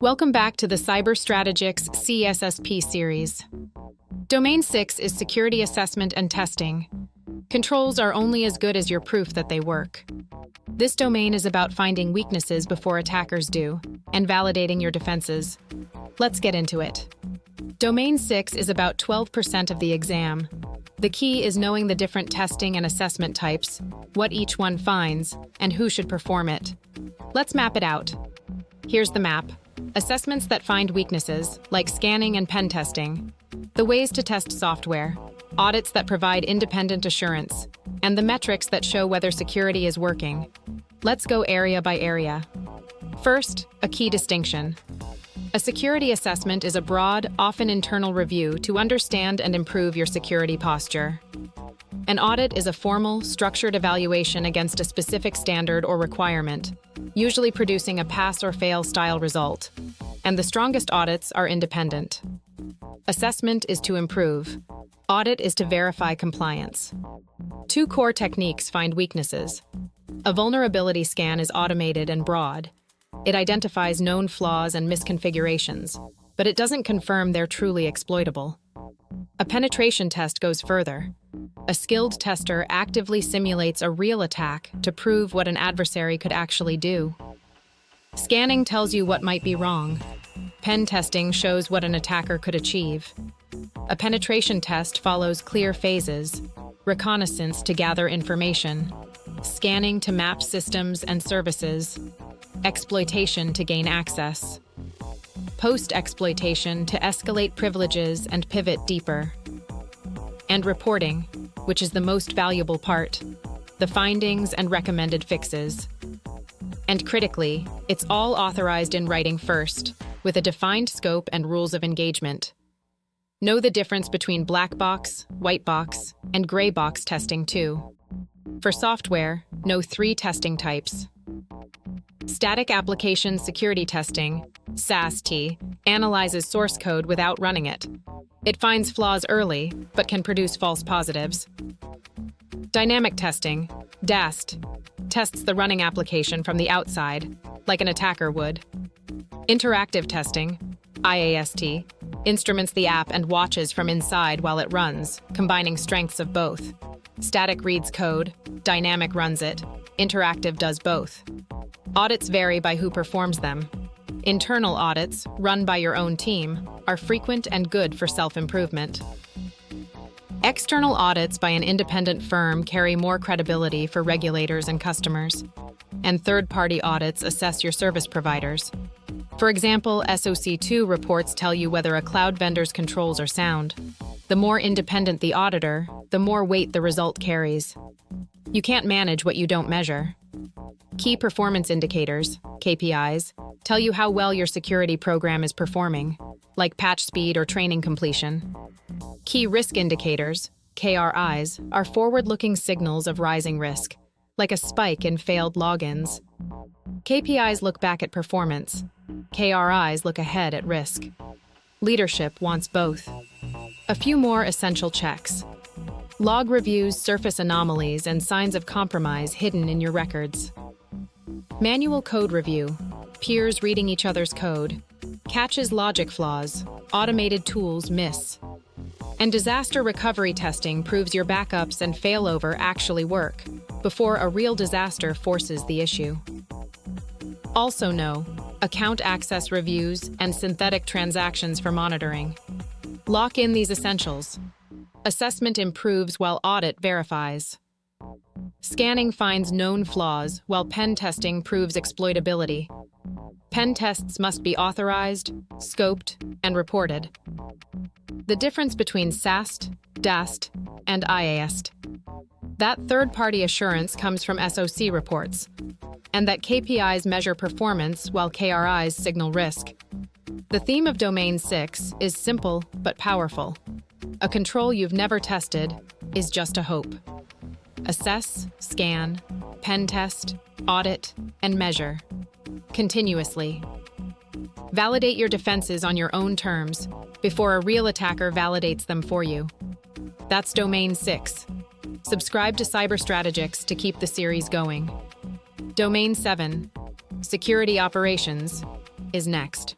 Welcome back to the Cyber Strategix CISSP series. Domain 6 is security assessment and testing. Controls are only as good as your proof that they work. This domain is about finding weaknesses before attackers do, and validating your defenses. Let's get into it. Domain 6 is about 12% of the exam. The key is knowing the different testing and assessment types, what each one finds, and who should perform it. Let's map it out. Here's the map. Assessments that find weaknesses, like scanning and pen testing. The ways to test software. Audits that provide independent assurance. And the metrics that show whether security is working. Let's go area by area. First, a key distinction. A security assessment is a broad, often internal review to understand and improve your security posture. An audit is a formal, structured evaluation against a specific standard or requirement, usually producing a pass or fail style result. And the strongest audits are independent. Assessment is to improve. Audit is to verify compliance. Two core techniques find weaknesses. A vulnerability scan is automated and broad. It identifies known flaws and misconfigurations, but it doesn't confirm they're truly exploitable. A penetration test goes further. A skilled tester actively simulates a real attack to prove what an adversary could actually do. Scanning tells you what might be wrong. Pen testing shows what an attacker could achieve. A penetration test follows clear phases: reconnaissance to gather information, scanning to map systems and services, exploitation to gain access, post-exploitation to escalate privileges and pivot deeper, and reporting, which is the most valuable part, the findings and recommended fixes. And critically, it's all authorized in writing first, with a defined scope and rules of engagement. Know the difference between black box, white box, and gray box testing too. For software, know 3 testing types. Static Application Security Testing, SAST, analyzes source code without running it. It finds flaws early, but can produce false positives. Dynamic Testing, DAST, tests the running application from the outside, like an attacker would. Interactive Testing, IAST, instruments the app and watches from inside while it runs, combining strengths of both. Static reads code, dynamic runs it, interactive does both. Audits vary by who performs them. Internal audits, run by your own team, are frequent and good for self-improvement. External audits by an independent firm carry more credibility for regulators and customers. And third-party audits assess your service providers. For example, SOC 2 reports tell you whether a cloud vendor's controls are sound. The more independent the auditor, the more weight the result carries. You can't manage what you don't measure. Key performance indicators, KPIs, tell you how well your security program is performing, like patch speed or training completion. Key risk indicators, KRIs, are forward-looking signals of rising risk, like a spike in failed logins. KPIs look back at performance. KRIs look ahead at risk. Leadership wants both. A few more essential checks. Log reviews surface anomalies and signs of compromise hidden in your records. Manual code review, peers reading each other's code, catches logic flaws, automated tools miss. And disaster recovery testing proves your backups and failover actually work before a real disaster forces the issue. Also know, account access reviews and synthetic transactions for monitoring. Lock in these essentials. Assessment improves while audit verifies. Scanning finds known flaws while pen testing proves exploitability. Pen tests must be authorized, scoped, and reported. The difference between SAST, DAST, and IAST. That third-party assurance comes from SOC reports, and that KPIs measure performance while KRIs signal risk. The theme of Domain 6 is simple but powerful. A control you've never tested is just a hope. Assess, scan, pen test, audit, and measure. Continuously. Validate your defenses on your own terms before a real attacker validates them for you. That's Domain 6. Subscribe to Cyber Strategix to keep the series going. Domain 7. Security Operations. is next.